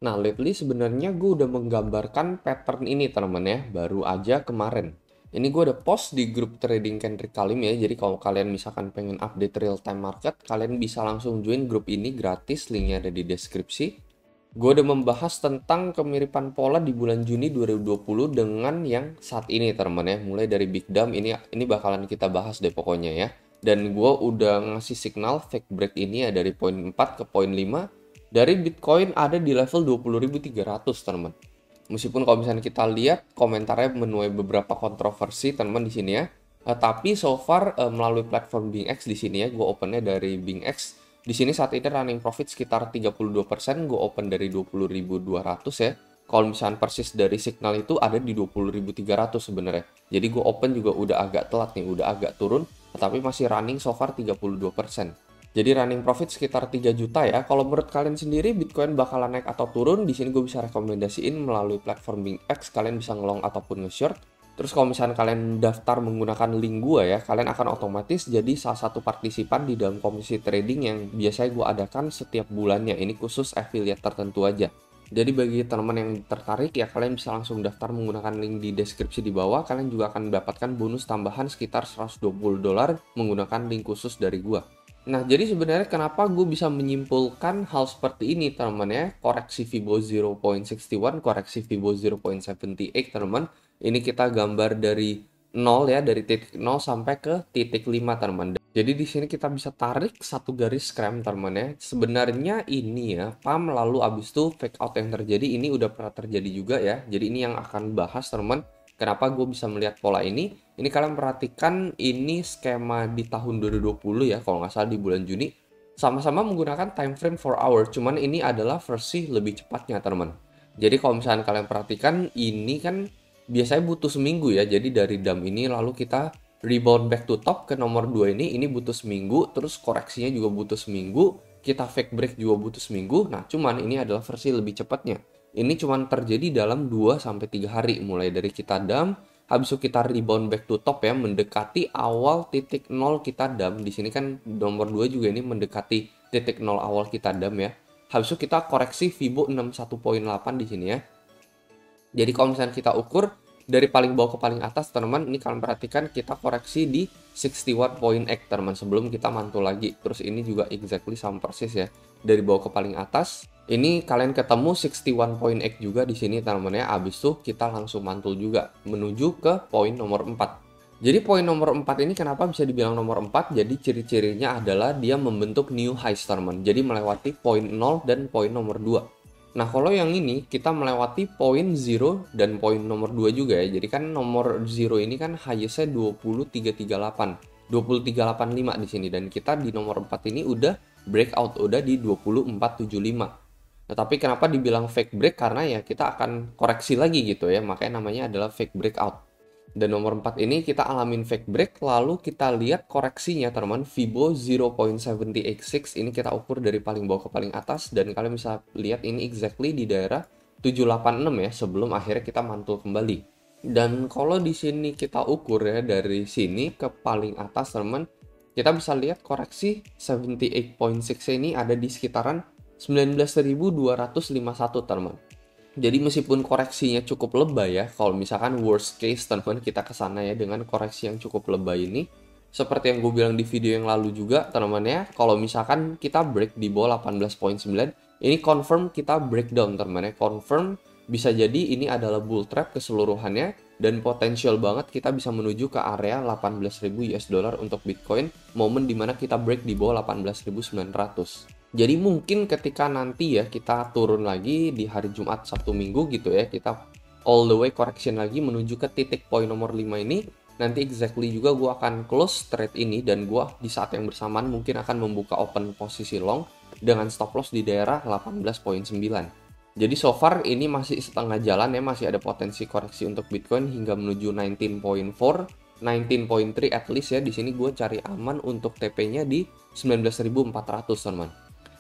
Nah, lately sebenarnya gue udah menggambarkan pattern ini teman-teman ya, baru aja kemarin. Ini gue udah post di grup trading Kendrick Kalim ya, jadi kalau kalian misalkan pengen update real time market, kalian bisa langsung join grup ini gratis, linknya ada di deskripsi. Gue udah membahas tentang kemiripan pola di bulan Juni 2020 dengan yang saat ini teman-teman ya, mulai dari Big Dump ini bakalan kita bahas deh pokoknya ya. Dan gue udah ngasih signal fake break ini ya dari poin 4 ke poin 5 dari Bitcoin ada di level 20.300 teman. Meskipun kalau misalnya kita lihat komentarnya menuai beberapa kontroversi teman di sini ya. Tapi so far melalui platform BingX di sini ya, gue opennya dari BingX. Di sini saat ini running profit sekitar 32%, gue open dari 20.200 ya. Kalau misalnya persis dari signal itu ada di 20.300 sebenarnya. Jadi gue open juga udah agak telat nih, udah agak turun, tapi masih running so far 32%. Jadi running profit sekitar 3 juta ya. Kalau menurut kalian sendiri Bitcoin bakalan naik atau turun? Di sini gue bisa rekomendasiin melalui platform BingX, kalian bisa ngelong ataupun nge-short. Terus kalau misalnya kalian daftar menggunakan link gue ya, kalian akan otomatis jadi salah satu partisipan di dalam komisi trading yang biasanya gue adakan setiap bulannya. Ini khusus affiliate tertentu aja. Jadi bagi teman-teman yang tertarik ya kalian bisa langsung daftar menggunakan link di deskripsi di bawah. Kalian juga akan mendapatkan bonus tambahan sekitar $120 menggunakan link khusus dari gue. Nah, jadi sebenarnya kenapa gue bisa menyimpulkan hal seperti ini, teman-teman ya. Koreksi Fibo 0.61, koreksi Fibo 0.78, teman-teman. Ini kita gambar dari 0 ya, dari titik 0 sampai ke titik 5, teman-teman. Jadi di sini kita bisa tarik satu garis scram, teman-teman ya. Sebenarnya ini ya, pump lalu abis itu fake out yang terjadi, ini udah pernah terjadi juga ya. Jadi ini yang akan bahas, teman-teman. Kenapa gue bisa melihat pola ini? Ini kalian perhatikan ini skema di tahun 2020 ya, kalau nggak salah di bulan Juni. Sama-sama menggunakan time frame 4 hour, cuman ini adalah versi lebih cepatnya teman. Jadi kalau misalnya kalian perhatikan ini kan biasanya butuh seminggu ya. Jadi dari dump ini lalu kita rebound back to top ke nomor 2 ini butuh seminggu, terus koreksinya juga butuh seminggu, kita fake break juga butuh seminggu. Nah, cuman ini adalah versi lebih cepatnya. Ini cuma terjadi dalam 2 sampai 3 hari mulai dari kita dump, habis itu kita rebound back to top ya, mendekati awal titik 0 kita dump. Di sini kan nomor 2 juga ini mendekati titik 0 awal kita dump ya. Habis itu kita koreksi Fibo 61.8 di sini ya. Jadi kalau misalnya kita ukur dari paling bawah ke paling atas teman-teman, ini kalian perhatikan kita koreksi di 61.8 teman-teman sebelum kita mantul lagi. Terus ini juga exactly sama persis ya. Dari bawah ke paling atas, ini kalian ketemu 61.8 juga di sini teman-teman ya. Abis itu kita langsung mantul juga menuju ke poin nomor 4. Jadi poin nomor 4 ini kenapa bisa dibilang nomor 4? Jadi ciri-cirinya adalah dia membentuk new high teman-teman. Jadi melewati poin 0 dan poin nomor 2. Nah, kalau yang ini kita melewati poin 0 dan poin nomor 2 juga ya. Jadi kan nomor 0 ini kan highest-nya 2338, 2385 di sini dan kita di nomor 4 ini udah breakout, udah di 2475. Nah, tapi kenapa dibilang fake break? Karena ya kita akan koreksi lagi gitu ya. Makanya namanya adalah fake breakout. Dan nomor 4 ini kita alamin fake break, lalu kita lihat koreksinya teman-teman, Fibo 0.786 ini kita ukur dari paling bawah ke paling atas, dan kalian bisa lihat ini exactly di daerah 786 ya, sebelum akhirnya kita mantul kembali. Dan kalau di sini kita ukur ya, dari sini ke paling atas teman-teman, kita bisa lihat koreksi 78.6 ini ada di sekitaran 19.251 teman-teman. Jadi meskipun koreksinya cukup lebay ya, kalau misalkan worst case teman-teman kita ke sana ya dengan koreksi yang cukup lebay ini, seperti yang gue bilang di video yang lalu juga teman-teman ya, kalau misalkan kita break di bawah 18.9, ini confirm kita breakdown teman-teman ya, confirm bisa jadi ini adalah bull trap keseluruhannya dan potensial banget kita bisa menuju ke area 18.000 US dollar untuk Bitcoin, momen dimana kita break di bawah 18.900. Jadi mungkin ketika nanti ya kita turun lagi di hari Jumat, Sabtu, Minggu gitu ya, kita all the way correction lagi menuju ke titik poin nomor 5 ini, nanti exactly juga gue akan close trade ini dan gue di saat yang bersamaan mungkin akan membuka open posisi long dengan stop loss di daerah 18.9. Jadi so far ini masih setengah jalan ya, masih ada potensi koreksi untuk Bitcoin hingga menuju 19.4, 19.3 at least ya. Di sini gue cari aman untuk TP-nya di 19.400 teman.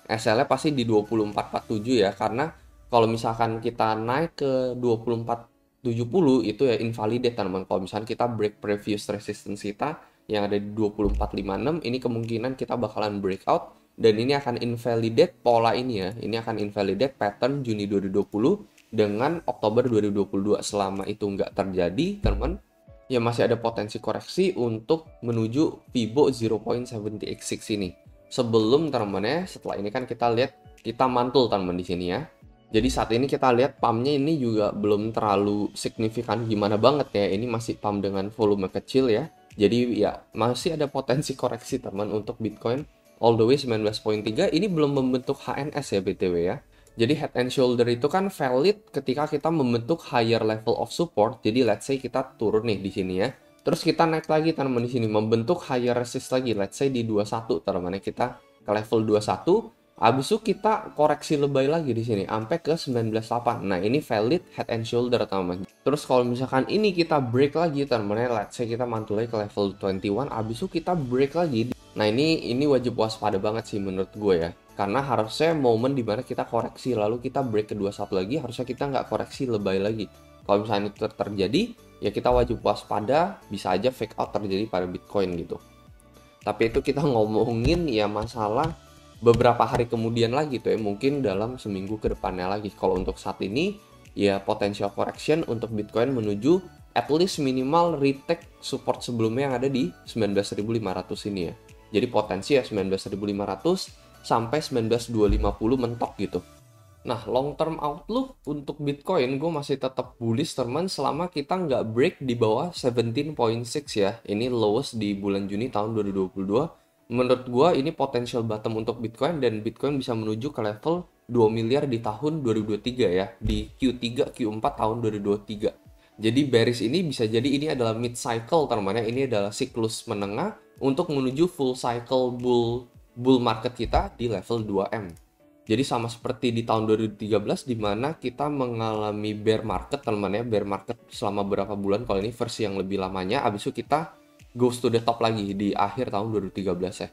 SL-nya pasti di 2447 ya, karena kalau misalkan kita naik ke 2470 itu ya invalidate teman-teman. Kalau misalkan kita break previous resistance kita yang ada di 2456, ini kemungkinan kita bakalan breakout dan ini akan invalidate pola ini ya. Ini akan invalidate pattern Juni 2020 dengan Oktober 2022. Selama itu nggak terjadi, teman, ya masih ada potensi koreksi untuk menuju Fibo 0.70x6 ini. Sebelum teman ya, setelah ini kan kita lihat kita mantul teman di sini ya. Jadi saat ini kita lihat pumpnya ini juga belum terlalu signifikan gimana banget ya. Ini masih pump dengan volume kecil ya. Jadi ya masih ada potensi koreksi teman untuk Bitcoin all the way 19.3. Ini belum membentuk HNS ya BTW ya. Jadi head and shoulder itu kan valid ketika kita membentuk higher level of support. Jadi let's say kita turun nih di sini ya. Terus kita naik lagi teman di sini membentuk higher resist lagi. Let's say di 21 teman, kita ke level 21. Habis itu kita koreksi lebay lagi di sini sampai ke 19.8. Nah, ini valid head and shoulder teman. Terus kalau misalkan ini kita break lagi teman, let's say kita mantul lagi ke level 21, habis itu kita break lagi. Nah, ini wajib waspada banget sih menurut gue ya. Karena harusnya momen dimana kita koreksi lalu kita break ke 21 lagi, harusnya kita nggak koreksi lebay lagi. Kalau misalnya itu terjadi, ya kita wajib waspada, bisa aja fake out terjadi pada Bitcoin gitu. Tapi itu kita ngomongin ya masalah beberapa hari kemudian lagi tuh ya, mungkin dalam seminggu ke depannya lagi. Kalau untuk saat ini ya potential correction untuk Bitcoin menuju at least minimal retake support sebelumnya yang ada di 19.500 ini ya. Jadi potensi ya 19.500 sampai 19.250 mentok gitu. Nah, long term outlook untuk Bitcoin gue masih tetap bullish teman selama kita nggak break di bawah 17.6 ya. Ini lowest di bulan Juni tahun 2022. Menurut gue ini potensial bottom untuk Bitcoin dan Bitcoin bisa menuju ke level 2 miliar di tahun 2023 ya. Di Q3, Q4 tahun 2023. Jadi bearish ini bisa jadi ini adalah mid cycle teman ya. Ini adalah siklus menengah untuk menuju full cycle bull market kita di level 2M. Jadi sama seperti di tahun 2013 di mana kita mengalami bear market teman ya, bear market selama beberapa bulan. Kalau ini versi yang lebih lamanya, abis itu kita goes to the top lagi di akhir tahun 2013 ya.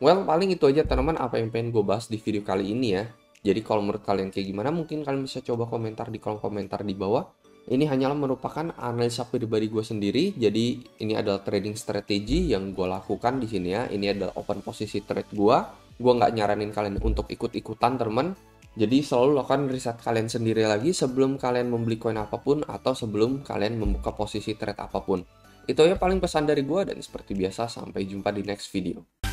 Well, paling itu aja teman-teman apa yang pengen gue bahas di video kali ini ya. Jadi kalau menurut kalian kayak gimana, mungkin kalian bisa coba komentar di kolom komentar di bawah. Ini hanyalah merupakan analisa pribadi gue sendiri. Jadi ini adalah trading strategi yang gue lakukan di sini ya. Ini adalah open posisi trade gue. Gue nggak nyaranin kalian untuk ikut-ikutan teman. Jadi selalu lakukan riset kalian sendiri lagi sebelum kalian membeli koin apapun atau sebelum kalian membuka posisi trade apapun. Itu ya paling pesan dari gue dan seperti biasa sampai jumpa di next video.